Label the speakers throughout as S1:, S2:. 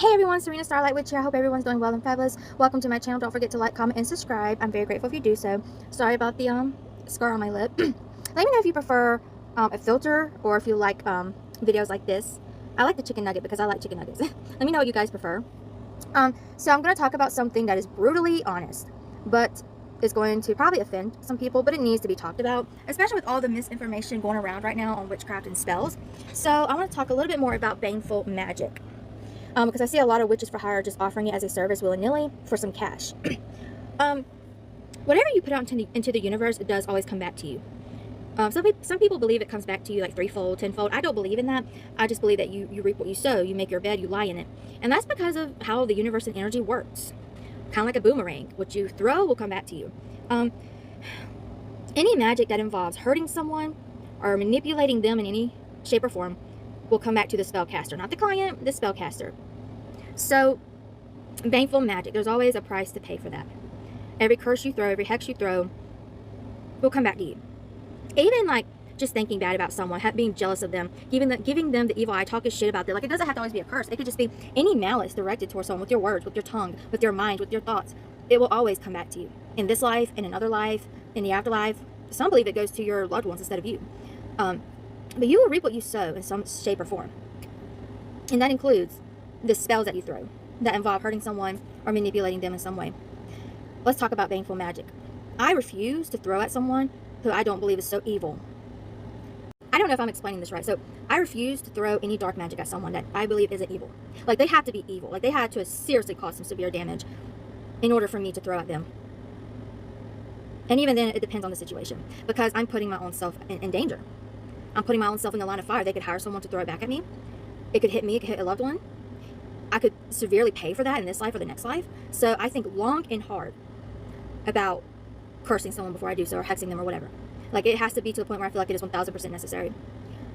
S1: Hey everyone, Serena Starlight Witch here. I hope everyone's doing well and fabulous. Welcome to my channel. Don't forget to like, comment, and subscribe. I'm very grateful if you do so. Sorry about the scar on my lip. Let me know if you prefer a filter or if you like videos like this. I like the chicken nugget because I like chicken nuggets. Let me know what you guys prefer. So I'm going to talk about something that is brutally honest, but is going to probably offend some people, but it needs to be talked about, especially with all the misinformation going around right now on witchcraft and spells. So I want to talk a little bit more about baneful magic. Because I see a lot of witches for hire just offering it as a service willy-nilly for some cash. Whatever you put out into the universe, it does always come back to you. Some people believe it comes back to you like threefold, tenfold. I don't believe in that. I just believe that you reap what you sow. You make your bed, you lie in it. And that's because of how the universe and energy works. Kind of like a boomerang. What you throw will come back to you. Any magic that involves hurting someone or manipulating them in any shape or form will come back to the spellcaster, not the client, the spellcaster. So, baneful magic, there's always a price to pay for that. Every curse you throw, every hex you throw will come back to you. Even like just thinking bad about someone, being jealous of them, giving them the evil eye, talking shit about them. Like, it doesn't have to always be a curse. It could just be any malice directed towards someone with your words, with your tongue, with your mind, with your thoughts. It will always come back to you. In this life, in another life, in the afterlife. Some believe it goes to your loved ones instead of you. But you will reap what you sow in some shape or form. And that includes the spells that you throw that involve hurting someone or manipulating them in some way. Let's talk about baneful magic. I refuse to throw at someone who I don't believe is so evil. I don't know if I'm explaining this right. So I refuse to throw any dark magic at someone that I believe isn't evil. Like, they have to be evil. Like, they had to seriously cause some severe damage in order for me to throw at them. And even then, it depends on the situation. Because I'm putting my own self in danger. I'm putting my own self in the line of fire. They could hire someone to throw it back at me. It could hit me. It could hit a loved one. I could severely pay for that in this life or the next life. So I think long and hard about cursing someone before I do so, or hexing them or whatever. Like, it has to be to the point where I feel like it is 1000% necessary.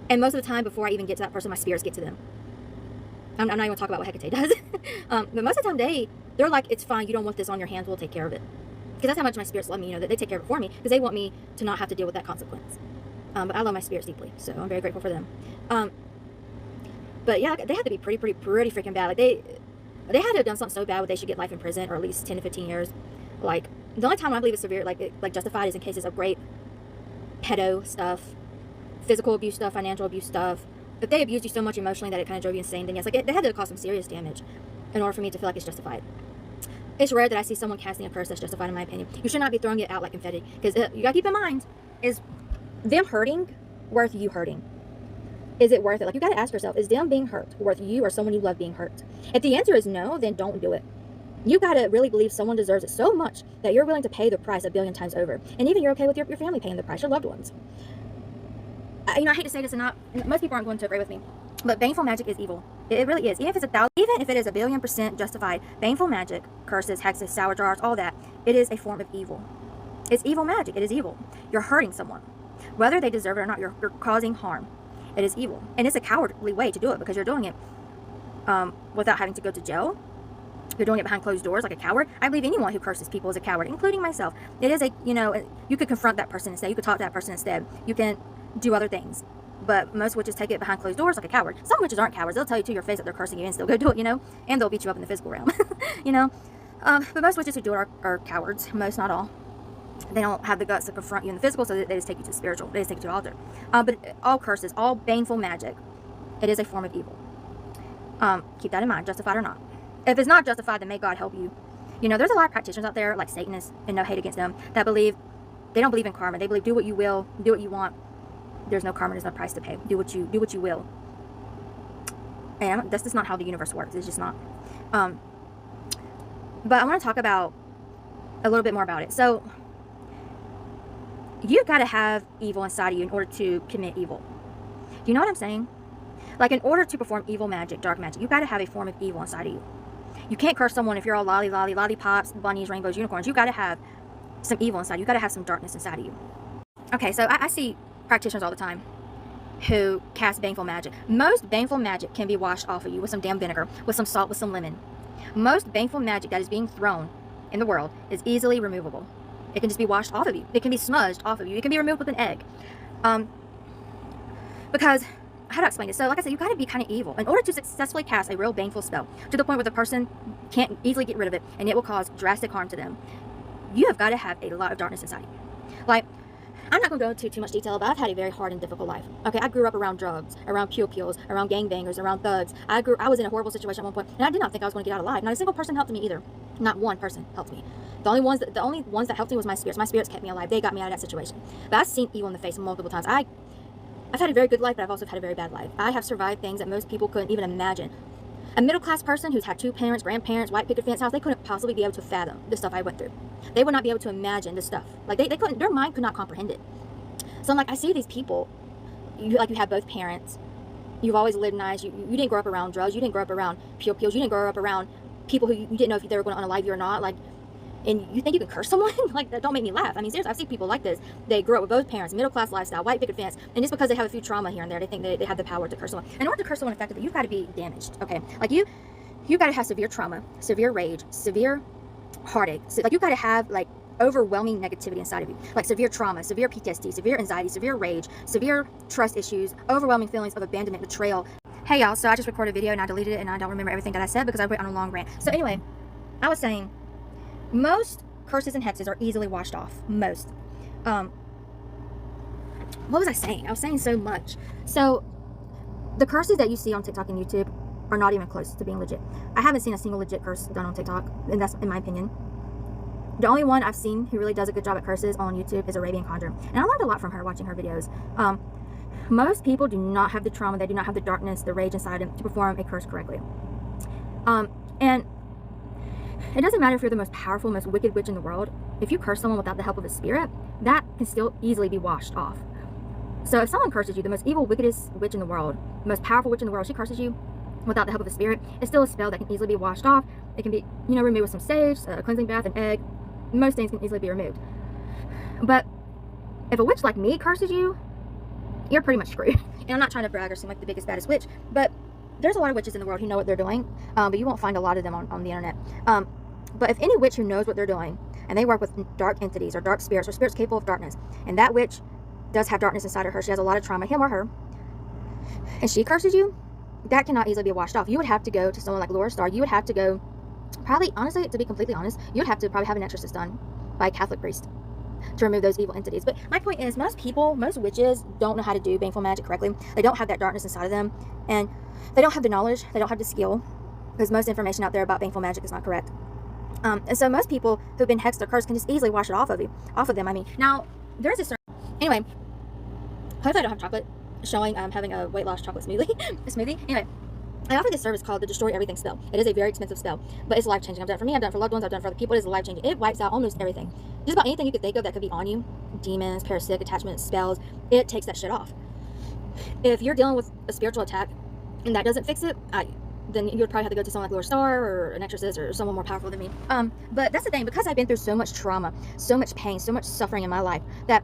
S1: And most of the time, before I even get to that person, my spirits get to them. I'm not even going to talk about what Hecate does. But most of the time, they're like, it's fine. You don't want this on your hands. We'll take care of it. Because that's how much my spirits love me. You know, that they take care of it for me. Because they want me to not have to deal with that consequence. But I love my spirits deeply, so I'm very grateful for them. But yeah, they had to be pretty freaking bad. Like, they had to have done something so bad where they should get life in prison, or at least 10 to 15 years. Like, the only time I believe it's severe, like justified, is in cases of great pedo stuff, physical abuse stuff, financial abuse stuff. If they abused you so much emotionally that it kind of drove you insane, then yes, like, they had to cause some serious damage in order for me to feel like it's justified. It's rare that I see someone casting a curse that's justified, in my opinion. You should not be throwing it out like confetti, because you gotta keep in mind, is them hurting worth you hurting? Is it worth it? Like, you got to ask yourself, is them being hurt worth you or someone you love being hurt? If the answer is no, then don't do it. You got to really believe someone deserves it so much that you're willing to pay the price a billion times over. And even you're okay with your family paying the price, your loved ones. You know, I hate to say this, and most people aren't going to agree with me, but baneful magic is evil. It really is. Even if it is a billion% justified, baneful magic, curses, hexes, sour jars, all that, it is a form of evil. It's evil magic. It is evil. You're hurting someone. Whether they deserve it or not, you're causing harm. It is evil. And it's a cowardly way to do it, because you're doing it without having to go to jail. You're doing it behind closed doors like a coward. I believe anyone who curses people is a coward, including myself. It is you could confront that person instead. You could talk to that person instead. You can do other things. But most witches take it behind closed doors like a coward. Some witches aren't cowards. They'll tell you to your face that they're cursing you and still go do it, and they'll beat you up in the physical realm, But most witches who do it are cowards. Most, not all. They don't have the guts to confront you in the physical, so they just take you to the spiritual. They just take you to the altar. But all curses, all baneful magic, it is a form of evil. Keep that in mind, justified or not. If it's not justified, then may God help you. There's a lot of practitioners out there, like Satanists, and no hate against them, that they don't believe in karma. They believe do what you will, do what you want. There's no karma, there's no price to pay. Do what you will. And that's just not how the universe works. It's just not. But I want to talk about a little bit more about it. So, you've got to have evil inside of you in order to commit evil. Do you know what I'm saying? Like, in order to perform evil magic, dark magic, you've got to have a form of evil inside of you. You can't curse someone if you're all lollipops, bunnies, rainbows, unicorns. You've got to have some evil inside. You've got to have some darkness inside of you. Okay, so I see practitioners all the time who cast baneful magic. Most baneful magic can be washed off of you with some damn vinegar, with some salt, with some lemon. Most baneful magic that is being thrown in the world is easily removable. It can just be washed off of you. It can be smudged off of you. It can be removed with an egg. Because how do I explain this? So like I said, you got to be kind of evil in order to successfully cast a real baneful spell to the point where the person can't easily get rid of it and it will cause drastic harm to them. You have got to have a lot of darkness inside you. Like, I'm not going to go into too much detail, but I've had a very hard and difficult life. Okay, I grew up around drugs, around pew-pews, around gangbangers, around thugs. I was in a horrible situation at one point, and I did not think I was going to get out alive. Not a single person helped me either. Not one person helped me. The only ones that helped me was my spirits. My spirits kept me alive. They got me out of that situation. But I've seen evil in the face multiple times. I've had a very good life, but I've also had a very bad life. I have survived things that most people couldn't even imagine. A middle-class person who's had 2 parents, grandparents, white picket fence house, they couldn't possibly be able to fathom the stuff I went through. They would not be able to imagine the stuff. Like, they couldn't, their mind could not comprehend it. So I'm like, I see these people, you have both parents, you've always lived nice, you didn't grow up around drugs, you didn't grow up around pew-pews, you didn't grow up around people who you didn't know if they were going to unalive you or not, like, and you think you can curse someone? Like, that don't make me laugh. I mean, seriously, I've seen people like this. They grew up with both parents, middle-class lifestyle, white picket fence, and just because they have a few trauma here and there, they think they have the power to curse someone. In order to curse someone effectively, you've got to be damaged, okay? Like, you've got to have severe trauma, severe rage, severe heartache. So, like, you've got to have, like, overwhelming negativity inside of you, like severe trauma, severe PTSD, severe anxiety, severe rage, severe trust issues, overwhelming feelings of abandonment, betrayal. Hey y'all, so I just recorded a video and I deleted it and I don't remember everything that I said because I went on a long rant. So anyway, I was saying most curses and hexes are easily washed off. Most. What was I saying? I was saying so much. So the curses that you see on TikTok and YouTube are not even close to being legit. I haven't seen a single legit curse done on TikTok, and that's in my opinion. The only one I've seen who really does a good job at curses on YouTube is Arabian Conjure. And I learned a lot from her watching her videos. Most people do not have the trauma, they do not have the darkness, the rage inside them to perform a curse correctly. And it doesn't matter if you're the most powerful, most wicked witch in the world. If you curse someone without the help of a spirit, that can still easily be washed off. So if someone curses you, the most evil, wickedest witch in the world, the most powerful witch in the world, she curses you without the help of a spirit, it's still a spell that can easily be washed off. It can be, removed with some sage, a cleansing bath, an egg. Most things can easily be removed. But if a witch like me curses you, you're pretty much screwed. And I'm not trying to brag or seem like the biggest, baddest witch, but there's a lot of witches in the world who know what they're doing, but you won't find a lot of them on the internet. But if any witch who knows what they're doing, and they work with dark entities or dark spirits or spirits capable of darkness, and that witch does have darkness inside of her, she has a lot of trauma, him or her, and she curses you, that cannot easily be washed off. You would have to go to someone like Laura Starr. You would have to go, probably, honestly, to be completely honest, you would have to probably have an exorcist done by a Catholic priest to remove those evil entities. But my point is, most witches don't know how to do baneful magic correctly. They don't have that darkness inside of them, and they don't have the knowledge, they don't have the skill, because most information out there about baneful magic is not correct. And so most people who've been hexed or cursed can just easily wash it off of them. I mean, now, there's a certain, anyway, hopefully I don't have chocolate showing. I'm having a weight loss chocolate smoothie. Anyway, I offer this service called the Destroy Everything spell. It is a very expensive spell, but it's life-changing. I've done it for me, I've done it for loved ones, I've done it for other people. It is life-changing. It wipes out almost everything. Just about anything you could think of that could be on you. Demons, parasitic attachments, spells. It takes that shit off. If you're dealing with a spiritual attack and that doesn't fix it, then you would probably have to go to someone like Laura Starr or an exorcist or someone more powerful than me. But that's the thing, because I've been through so much trauma, so much pain, so much suffering in my life, that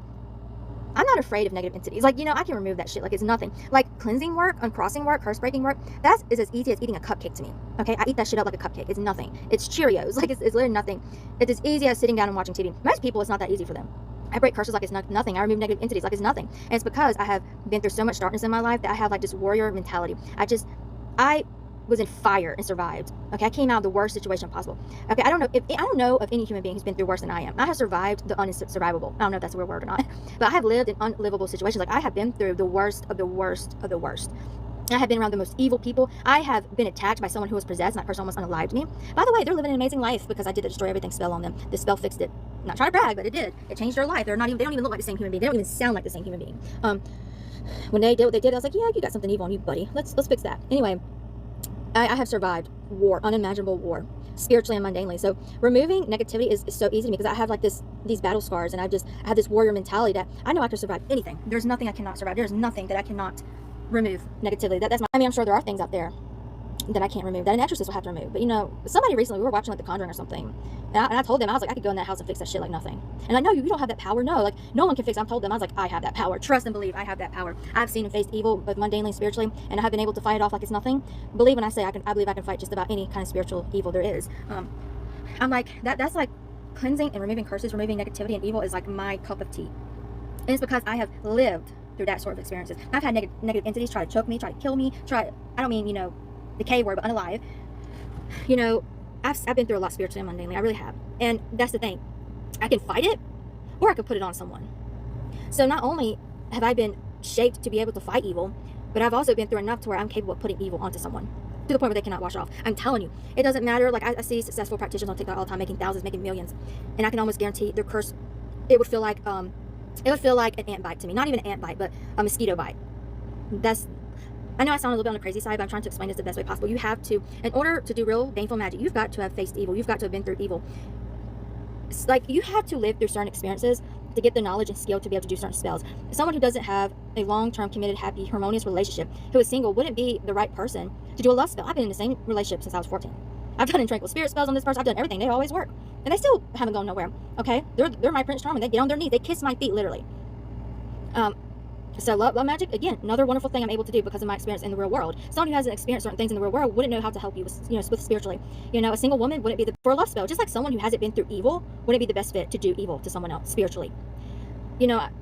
S1: I'm not afraid of negative entities. Like, I can remove that shit like it's nothing. Like, cleansing work, uncrossing work, curse breaking work, that is as easy as eating a cupcake to me. Okay, I eat that shit up like a cupcake. It's nothing. It's Cheerios. Like, it's literally nothing. It's as easy as sitting down and watching TV. Most people, it's not that easy for them. I break curses like it's nothing. I remove negative entities like it's nothing. And it's because I have been through so much darkness in my life that I have like this warrior mentality. I was in fire and survived. Okay, I came out of the worst situation possible. Okay, I don't know of any human being who's been through worse than I am. I have survived the unsurvivable. I don't know if that's a real word or not, but I have lived in unlivable situations. Like, I have been through the worst of the worst of the worst. I have been around the most evil people. I have been attacked by someone who was possessed, and that person almost unalived me. By the way, they're living an amazing life because I did the Destroy Everything spell on them. This spell fixed it. I'm not trying to brag, but it did. It changed their life. They don't even look like the same human being. They don't even sound like the same human being. When they did what they did, I was like, yeah, you got something evil on you, buddy. Let's fix that. Anyway, I have survived war, unimaginable war, spiritually and mundanely. So removing negativity is so easy to me because I have like these battle scars, and I have this warrior mentality that I know I can survive anything. There's nothing I cannot survive. There's nothing that I cannot remove negatively. I'm sure there are things out there that I can't remove, that an exorcist will have to remove. But somebody recently, we were watching like The Conjuring or something, and I told them, I was like, I could go in that house and fix that shit like nothing. And like, no, you don't have that power. No, like, no one can fix it. I told them, I was like, I have that power. Trust and believe, I have that power. I've seen and faced evil, both mundanely and spiritually, and I have been able to fight it off like it's nothing. Believe when I say I believe I can fight just about any kind of spiritual evil there is. I'm like, that's like cleansing and removing curses, removing negativity and evil is like my cup of tea. And it's because I have lived through that sort of experiences. I've had negative entities try to choke me, try to kill me, I don't mean, the K word, but unalive. I've been through a lot spiritually and mundanely. I really have. And that's the thing. I can fight it, or I can put it on someone. So not only have I been shaped to be able to fight evil, but I've also been through enough to where I'm capable of putting evil onto someone, to the point where they cannot wash off. I'm telling you, it doesn't matter. Like, I see successful practitioners on TikTok all the time making thousands, making millions, and I can almost guarantee their curse, it would feel like an ant bite to me. Not even an ant bite, but a mosquito bite. I know I sound a little bit on the crazy side, but I'm trying to explain this the best way possible. You have to, in order to do real baneful magic, you've got to have faced evil. You've got to have been through evil. It's like, you have to live through certain experiences to get the knowledge and skill to be able to do certain spells. Someone who doesn't have a long-term, committed, happy, harmonious relationship, who is single, wouldn't be the right person to do a love spell. I've been in the same relationship since I was 14. I've done tranquil spirit spells on this person. I've done everything. They always work. And they still haven't gone nowhere. Okay? They're my Prince Charming. They get on their knees. They kiss my feet, literally. So love magic, again, another wonderful thing I'm able to do because of my experience in the real world. Someone who hasn't experienced certain things in the real world wouldn't know how to help you with spiritually. A single woman wouldn't be for a love spell. Just like someone who hasn't been through evil wouldn't be the best fit to do evil to someone else spiritually.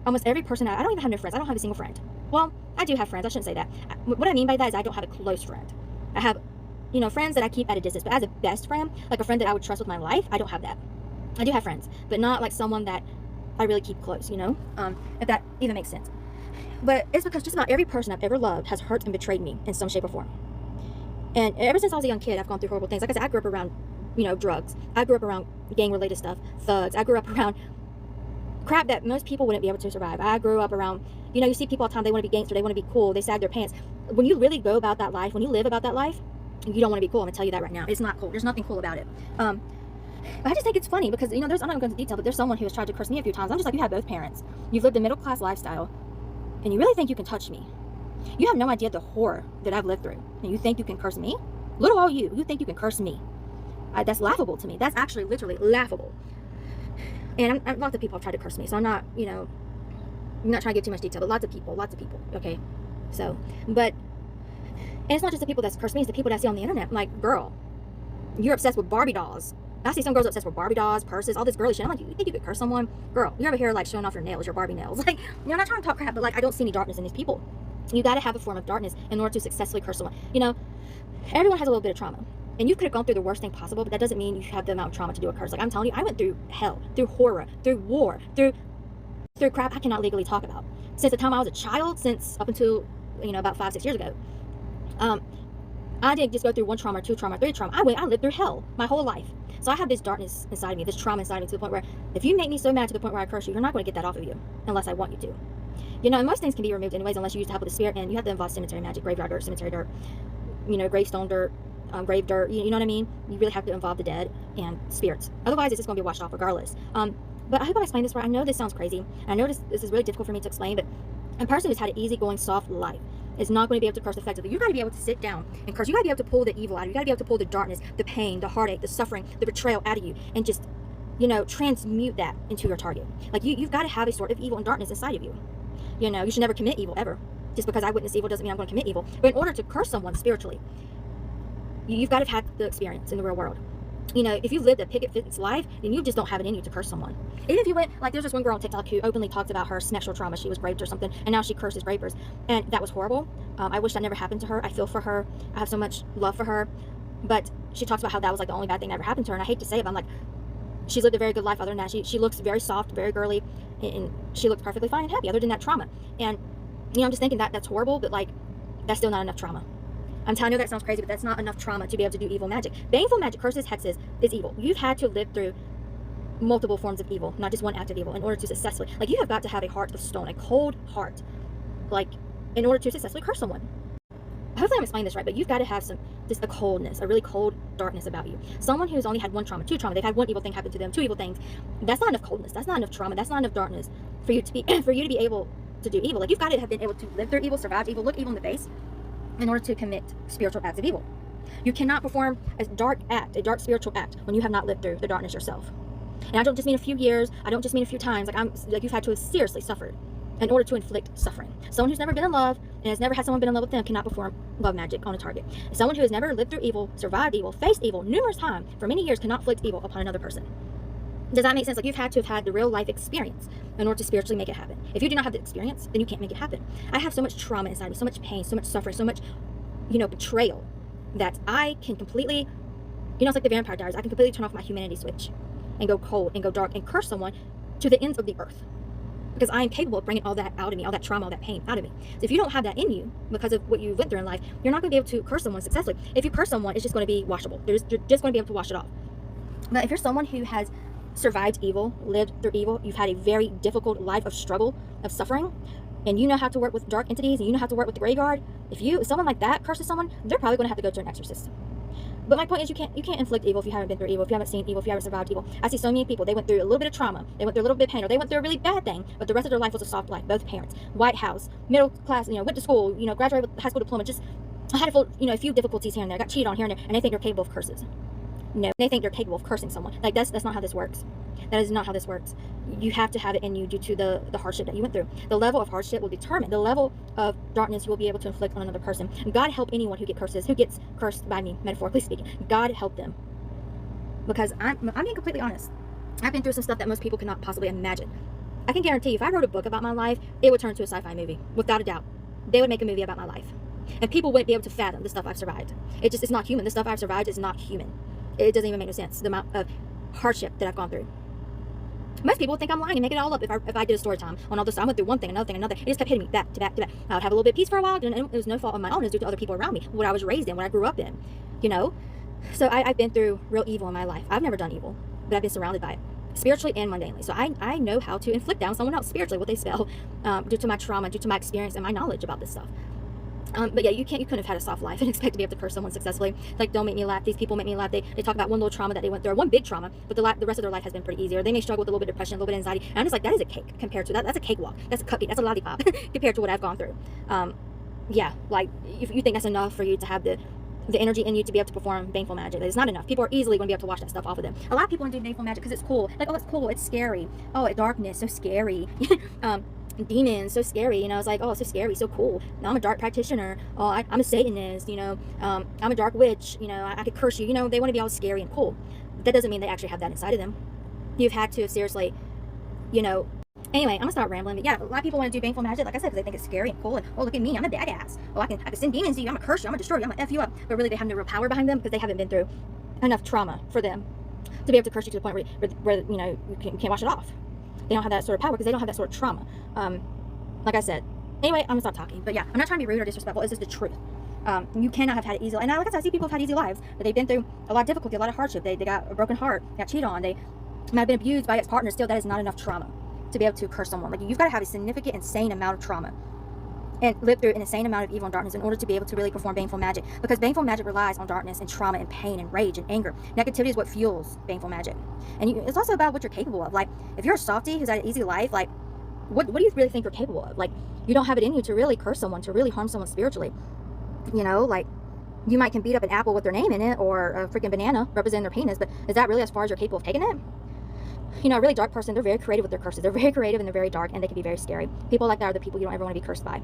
S1: Almost every person, I don't even have no friends. I don't have a single friend. Well, I do have friends. I shouldn't say that. What I mean by that is I don't have a close friend. I have, friends that I keep at a distance. But as a best friend, like a friend that I would trust with my life, I don't have that. I do have friends, but not like someone that I really keep close, if that even makes sense. But it's because just about every person I've ever loved has hurt and betrayed me in some shape or form. And ever since I was a young kid, I've gone through horrible things. Like I said, I grew up around, drugs. I grew up around gang-related stuff, thugs. I grew up around crap that most people wouldn't be able to survive. I grew up around, you see people all the time, they want to be gangster, they want to be cool, they sag their pants. When you really go about that life, when you live about that life, you don't want to be cool. I'm going to tell you that right now. It's not cool. There's nothing cool about it. But I just think it's funny because, I'm not going to go into detail, but there's someone who has tried to curse me a few times. I'm just like, you have both parents. You've lived a middle-class lifestyle, and you really think you can touch me. You have no idea the horror that I've lived through, and you think you can curse me? Little old you think you can curse me. That's laughable to me. That's actually literally laughable. And lots of people have tried to curse me, so I'm not, I'm not trying to give too much detail, but lots of people, okay? So, and it's not just the people that's cursed me, it's the people that I see on the internet. I'm like, girl, you're obsessed with Barbie dolls. I see some girls obsessed with Barbie dolls, purses, all this girly shit. I'm like, you think you could curse someone? Girl, you're over here like showing off your nails, your Barbie nails. Like, I'm not trying to talk crap, but like, I don't see any darkness in these people. You got to have a form of darkness in order to successfully curse someone. Everyone has a little bit of trauma. And you could have gone through the worst thing possible, but that doesn't mean you have the amount of trauma to do a curse. Like, I'm telling you, I went through hell, through horror, through war, through crap I cannot legally talk about. Since the time I was a child, since up until, about 5-6 years ago. I didn't just go through 1 trauma, 2 trauma, 3 trauma. I lived through hell my whole life. So I have this darkness inside of me, this trauma inside of me, to the point where if you make me so mad to the point where I curse you, you're not going to get that off of you unless I want you to. And most things can be removed anyways unless you use the help of the spirit, and you have to involve cemetery magic, graveyard dirt, cemetery dirt, gravestone dirt, grave dirt, you know what I mean? You really have to involve the dead and spirits. Otherwise, it's just going to be washed off regardless. But I hope I explained this right. I know this sounds crazy. I know this is really difficult for me to explain, but a person who's had an easygoing, soft life is not going to be able to curse effectively. You got to be able to sit down and curse. You got to be able to pull the evil out of you. You got to be able to pull the darkness, the pain, the heartache, the suffering, the betrayal out of you, and just, transmute that into your target. Like, you've got to have a sort of evil and darkness inside of you. You should never commit evil, ever. Just because I witness evil doesn't mean I'm going to commit evil. But in order to curse someone spiritually, you've got to have had the experience in the real world. If you lived a picket fence life, then you just don't have it in you to curse someone. Even if you went, like, there's this one girl on TikTok who openly talks about her sexual trauma. She was raped or something, and now she curses rapers. And that was horrible. I wish that never happened to her. I feel for her. I have so much love for her. But she talks about how that was, like, the only bad thing that ever happened to her. And I hate to say it, but I'm like, she's lived a very good life other than that. She looks very soft, very girly, and she looks perfectly fine and happy other than that trauma. And, I'm just thinking that's horrible, but, like, that's still not enough trauma. I know that sounds crazy, but that's not enough trauma to be able to do evil magic. Baneful magic, curses, hexes, is evil. You've had to live through multiple forms of evil, not just one act of evil, in order to successfully, like, you have got to have a heart of stone, a cold heart, like, in order to successfully curse someone. Hopefully I'm explaining this right, but you've got to have just a coldness, a really cold darkness about you. Someone who's only had 1 trauma, 2 trauma, they've had 1 evil thing happen to them, 2 evil things. That's not enough coldness. That's not enough trauma. That's not enough darkness for you to be able to do evil. Like, you've got to have been able to live through evil, survive evil, look evil in the face, in order to commit spiritual acts of evil. You cannot perform a dark spiritual act, when you have not lived through the darkness yourself. And I don't just mean a few years, I don't just mean a few times, like you've had to have seriously suffered in order to inflict suffering. Someone who's never been in love and has never had someone been in love with them cannot perform love magic on a target. Someone who has never lived through evil, survived evil, faced evil numerous times for many years cannot inflict evil upon another person. Does that make sense? Like, you've had to have had the real life experience in order to spiritually make it happen. If you do not have the experience, then you can't make it happen. I have so much trauma inside me, so much pain, so much suffering, so much, betrayal, that I can completely, it's like the Vampire Diaries. I can completely turn off my humanity switch and go cold and go dark and curse someone to the ends of the earth. Because I am capable of bringing all that out of me, all that trauma, all that pain out of me. So if you don't have that in you because of what you went through in life, you're not going to be able to curse someone successfully. If you curse someone, it's just going to be washable. You're just going to be able to wash it off. But if you're someone who has survived evil, lived through evil, you've had a very difficult life of struggle, of suffering, and you know how to work with dark entities, and you know how to work with the graveyard, if someone like that curses someone, they're probably going to have to go to an exorcist. But my point is, you can't inflict evil if you haven't been through evil, if you haven't seen evil, if you haven't survived evil. I see so many people, they went through a little bit of trauma, they went through a little bit of pain, or they went through a really bad thing, but the rest of their life was a soft life. Both parents, White House, middle class, went to school, graduated with high school diploma, just had a few difficulties here and there, got cheated on here and there, and they think they're capable of curses. No, they think they're capable of cursing someone. Like, that's not how this works. That is not how this works. You have to have it in you due to the hardship that you went through. The level of hardship will determine the level of darkness you will be able to inflict on another person. God help anyone who gets cursed by me, metaphorically speaking. God help them. Because I'm being completely honest. I've been through some stuff that most people cannot possibly imagine. I can guarantee you, if I wrote a book about my life, it would turn into a sci-fi movie, without a doubt. They would make a movie about my life. And people wouldn't be able to fathom the stuff I've survived. It's not human. The stuff I've survived is not human. It doesn't even make no sense, the amount of hardship that I've gone through. Most people would think I'm lying and make it all up if I did a story time on all this. I went through one thing, another thing, another. It just kept hitting me back to back to back. I would have a little bit of peace for a while, and it was no fault of my own. It was due to other people around me, what I was raised in, what I grew up in, So I've been through real evil in my life. I've never done evil, but I've been surrounded by it, spiritually and mundanely. So I know how to inflict down someone else spiritually, what they spell, due to my trauma, due to my experience and my knowledge about this stuff. But yeah, you couldn't have had a soft life and expect to be able to curse someone successfully. Like, don't make me laugh. These people make me laugh. They talk about one little trauma that they went through, or one big trauma, but the rest of their life has been pretty easy. Or they may struggle with a little bit of depression, a little bit of anxiety. And I'm just like, that is a cake compared to that. That's a cakewalk. That's a cupcake. That's a lollipop compared to what I've gone through. Yeah, like, if you think that's enough for you to have the energy in you to be able to perform baneful magic, that is not enough. People are easily going to be able to wash that stuff off of them. A lot of people want to do baneful magic because it's cool. Like, oh, it's cool. It's scary. Oh, darkness, so scary. Demons, so scary. It's like, oh, so scary, so cool. Now I'm a dark practitioner. Oh, I'm a Satanist. I'm a dark witch. I could curse you. They want to be all scary and cool. That doesn't mean they actually have that inside of them. You've had to seriously, Anyway, I'm gonna stop rambling. But yeah, a lot of people want to do baneful magic, like I said, because they think it's scary and cool. And, oh, look at me, I'm a badass. Oh, I can send demons to you. I'm gonna curse you. I'm gonna destroy you. I'm gonna F you up. But really, they have no real power behind them because they haven't been through enough trauma for them to be able to curse you to the point where you can't wash it off. They don't have that sort of power because they don't have that sort of trauma. Like I said. Anyway, I'm gonna stop talking. But yeah, I'm not trying to be rude or disrespectful. It's just the truth. You cannot have had it easy. And like I said, I see people have had easy lives, but they've been through a lot of difficulty, a lot of hardship. They got a broken heart, got cheated on. They might have been abused by ex-partners. Still, that is not enough trauma to be able to curse someone. Like, you've got to have a significant, insane amount of trauma and live through an insane amount of evil and darkness in order to be able to really perform baneful magic. Because baneful magic relies on darkness and trauma and pain and rage and anger. Negativity is what fuels baneful magic. And it's also about what you're capable of. Like, if you're a softie who's had an easy life, like, what do you really think you're capable of? Like, you don't have it in you to really curse someone, to really harm someone spiritually. Like, you can beat up an apple with their name in it, or a freaking banana representing their penis, but is that really as far as you're capable of taking it? A really dark person, they're very creative with their curses. They're very creative and they're very dark, and they can be very scary. People like that are the people you don't ever want to be cursed by.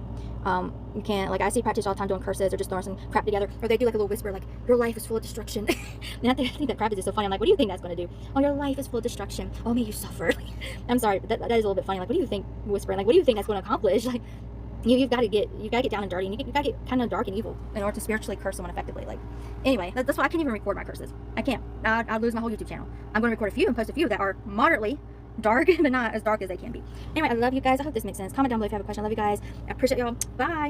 S1: You can't, like, I see practitioners all the time doing curses or just throwing some crap together, or they do like a little whisper, like, your life is full of destruction. And I think that crap is just so funny. I'm like, what do you think that's going to do? Oh, your life is full of destruction. Oh, may you suffer. I'm sorry, but that is a little bit funny. Like, what do you think whispering? Like, what do you think that's going to accomplish? Like, you've got to get down and dirty, and you got to get kind of dark and evil in order to spiritually curse someone effectively. Like, anyway, that's why I can't even record my curses. I can't. I'll lose my whole YouTube channel. I'm going to record a few and post a few that are moderately dark, but not as dark as they can be. Anyway, I love you guys. I hope this makes sense. Comment down below if you have a question. I love you guys. I appreciate y'all. Bye.